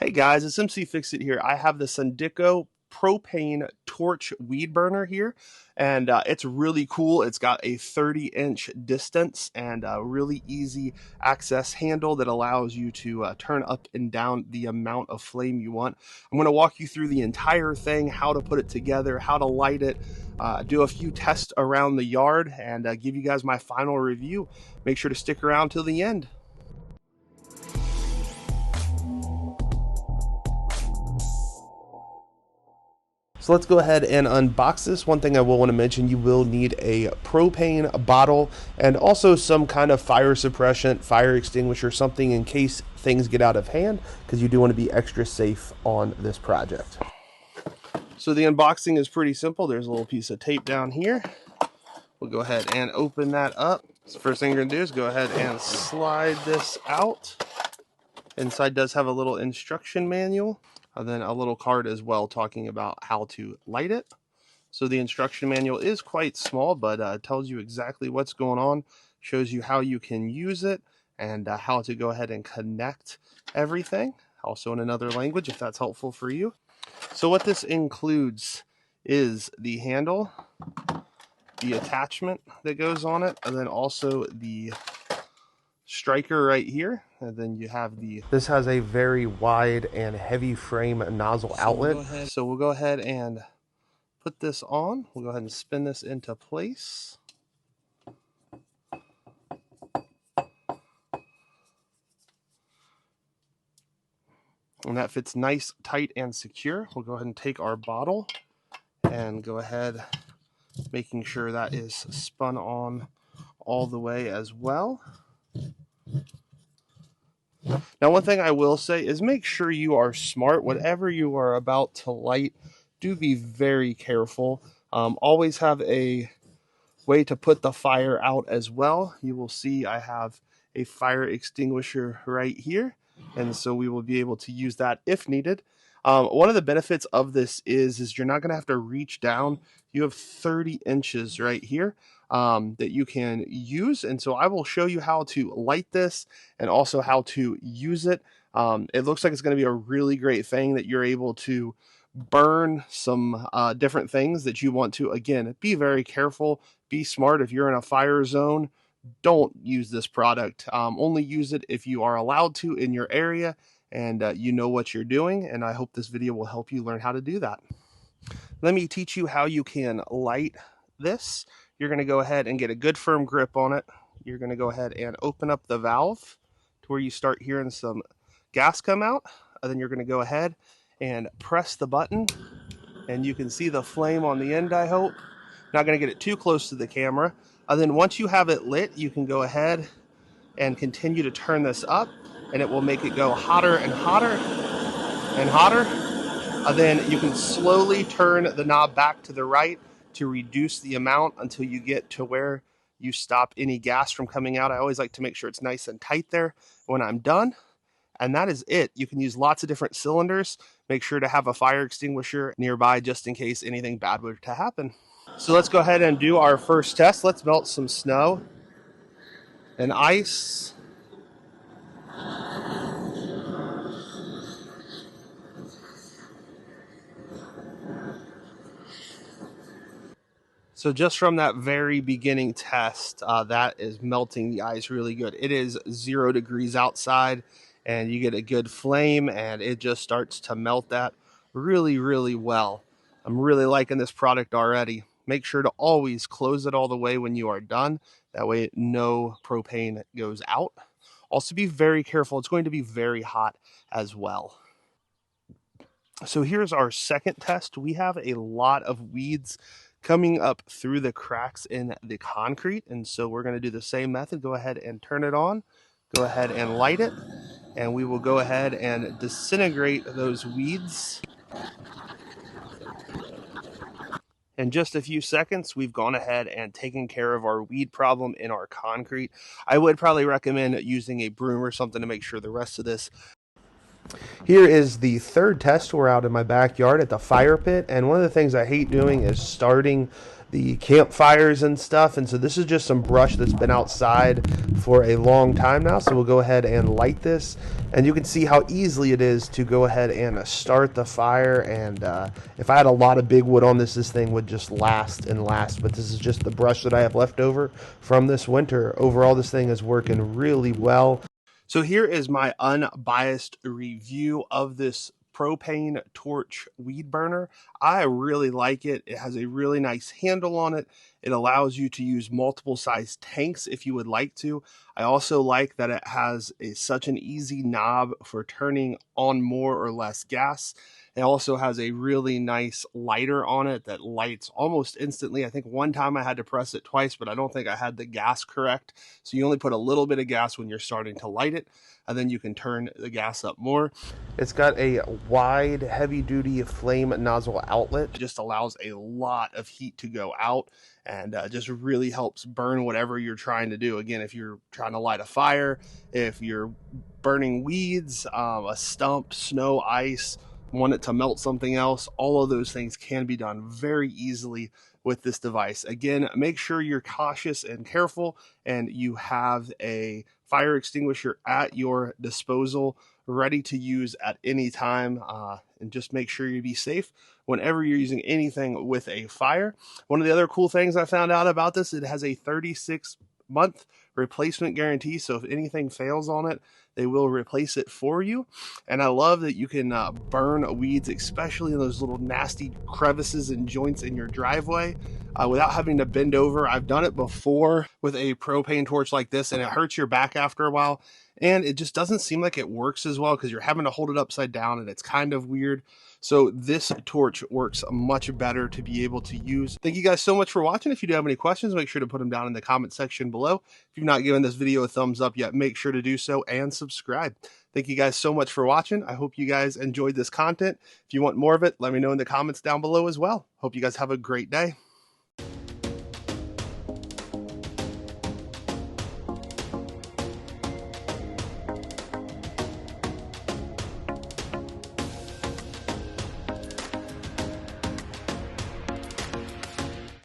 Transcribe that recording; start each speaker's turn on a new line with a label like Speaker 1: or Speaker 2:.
Speaker 1: Hey guys, it's mcfixit here. I have the Sondiko Propane torch weed burner here, and it's really cool. It's got a 30-inch distance and a really easy access handle that allows you to turn up and down the amount of flame you want. I'm going to walk you through the entire thing, how to put it together, how to light it, do a few tests around the yard, and give you guys my final review. Make sure to stick around till the end. So let's go ahead and unbox this. One thing I will want to mention, you will need a propane bottle and also some kind of fire suppressant, fire extinguisher, something in case things get out of hand, because you do want to be extra safe on this project. So the unboxing is pretty simple. There's a little piece of tape down here. We'll go ahead and open that up. So first thing you're going to do is go ahead and slide this out. Inside does have a little instruction manual. And then a little card as well talking about how to light it. So the instruction manual is quite small, but tells you exactly what's going on, shows you how you can use it, and how to go ahead and connect everything, also in another language if that's helpful for you. So what this includes is the handle, the attachment that goes on it, and then also the striker right here, and then you have this has a very wide and heavy frame nozzle outlet. So we'll go ahead and put this on. We'll go ahead and spin this into place. And that fits nice, tight, and secure. We'll go ahead and take our bottle and go ahead making sure that is spun on all the way as well. Now, one thing I will say is make sure you are smart. Whatever you are about to light, do be very careful. Always have a way to put the fire out as well. You will see I have a fire extinguisher right here, and so we will be able to use that if needed. One of the benefits of this is you're not going to have to reach down. You have 30 inches right here that you can use, and so I will show you how to light this and also how to use it. It looks like it's going to be a really great thing that you're able to burn some different things that you want to. Again, be very careful, be smart. If you're in a fire zone, don't use this product. Only use it if you are allowed to in your area and you know what you're doing, and I hope this video will help you learn how to do that. Let me teach you how you can light this. You're going to go ahead and get a good firm grip on it. You're going to go ahead and open up the valve to where you start hearing some gas come out, and then you're going to go ahead and press the button, and you can see the flame on the end, I hope. Not going to get it too close to the camera. And then once you have it lit, you can go ahead and continue to turn this up, and it will make it go hotter and hotter and hotter. And then you can slowly turn the knob back to the right to reduce the amount until you get to where you stop any gas from coming out. I always like to make sure it's nice and tight there when I'm done. And that is it. You can use lots of different cylinders. Make sure to have a fire extinguisher nearby just in case anything bad were to happen. So let's go ahead and do our first test. Let's melt some snow and ice. So just from that very beginning test, that is melting the ice really good. It is 0 degrees outside, and you get a good flame, and it just starts to melt that really, really well. I'm really liking this product already. Make sure to always close it all the way when you are done. That way no propane goes out. Also be very careful. It's going to be very hot as well. So here's our second test. We have a lot of weeds coming up through the cracks in the concrete, and so we're going to do the same method. Go ahead and turn it on. Go ahead and light it, and we will go ahead and disintegrate those weeds. In just a few seconds, we've gone ahead and taken care of our weed problem in our concrete. I would probably recommend using a broom or something to make sure the rest of this. Here is the third test. We're out in my backyard at the fire pit, and one of the things I hate doing is starting the campfires and stuff. And so this is just some brush that's been outside for a long time now. So we'll go ahead and light this, and you can see how easily it is to go ahead and start the fire. And if I had a lot of big wood on this, this thing would just last and last. But this is just the brush that I have left over from this winter. Overall, this thing is working really well. So here is my unbiased review of this propane torch weed burner. I really like it. It has a really nice handle on it. It allows you to use multiple size tanks if you would like to. I also like that it has such an easy knob for turning on more or less gas. It also has a really nice lighter on it that lights almost instantly. I think one time I had to press it twice, but I don't think I had the gas correct. So you only put a little bit of gas when you're starting to light it, and then you can turn the gas up more. It's got a wide, heavy-duty flame nozzle outlet. It just allows a lot of heat to go out, and just really helps burn whatever you're trying to do. Again, if you're trying to light a fire, if you're burning weeds, a stump, snow, ice, want it to melt something else, all of those things can be done very easily with this device. Again, make sure you're cautious and careful, and you have a fire extinguisher at your disposal, ready to use at any time, and just make sure you be safe whenever you're using anything with a fire. One of the other cool things I found out about this, it has a 36-month replacement guarantee, so if anything fails on it, they will replace it for you. And I love that you can burn weeds, especially in those little nasty crevices and joints in your driveway, without having to bend over. I've done it before with a propane torch like this, and it hurts your back after a while, and it just doesn't seem like it works as well because you're having to hold it upside down, and it's kind of weird. So this torch works much better to be able to use. Thank you guys so much for watching. If you do have any questions, make sure to put them down in the comment section below. If you've not given this video a thumbs up yet, make sure to do so and subscribe. Thank you guys so much for watching. I hope you guys enjoyed this content. If you want more of it, let me know in the comments down below as well. Hope you guys have a great day.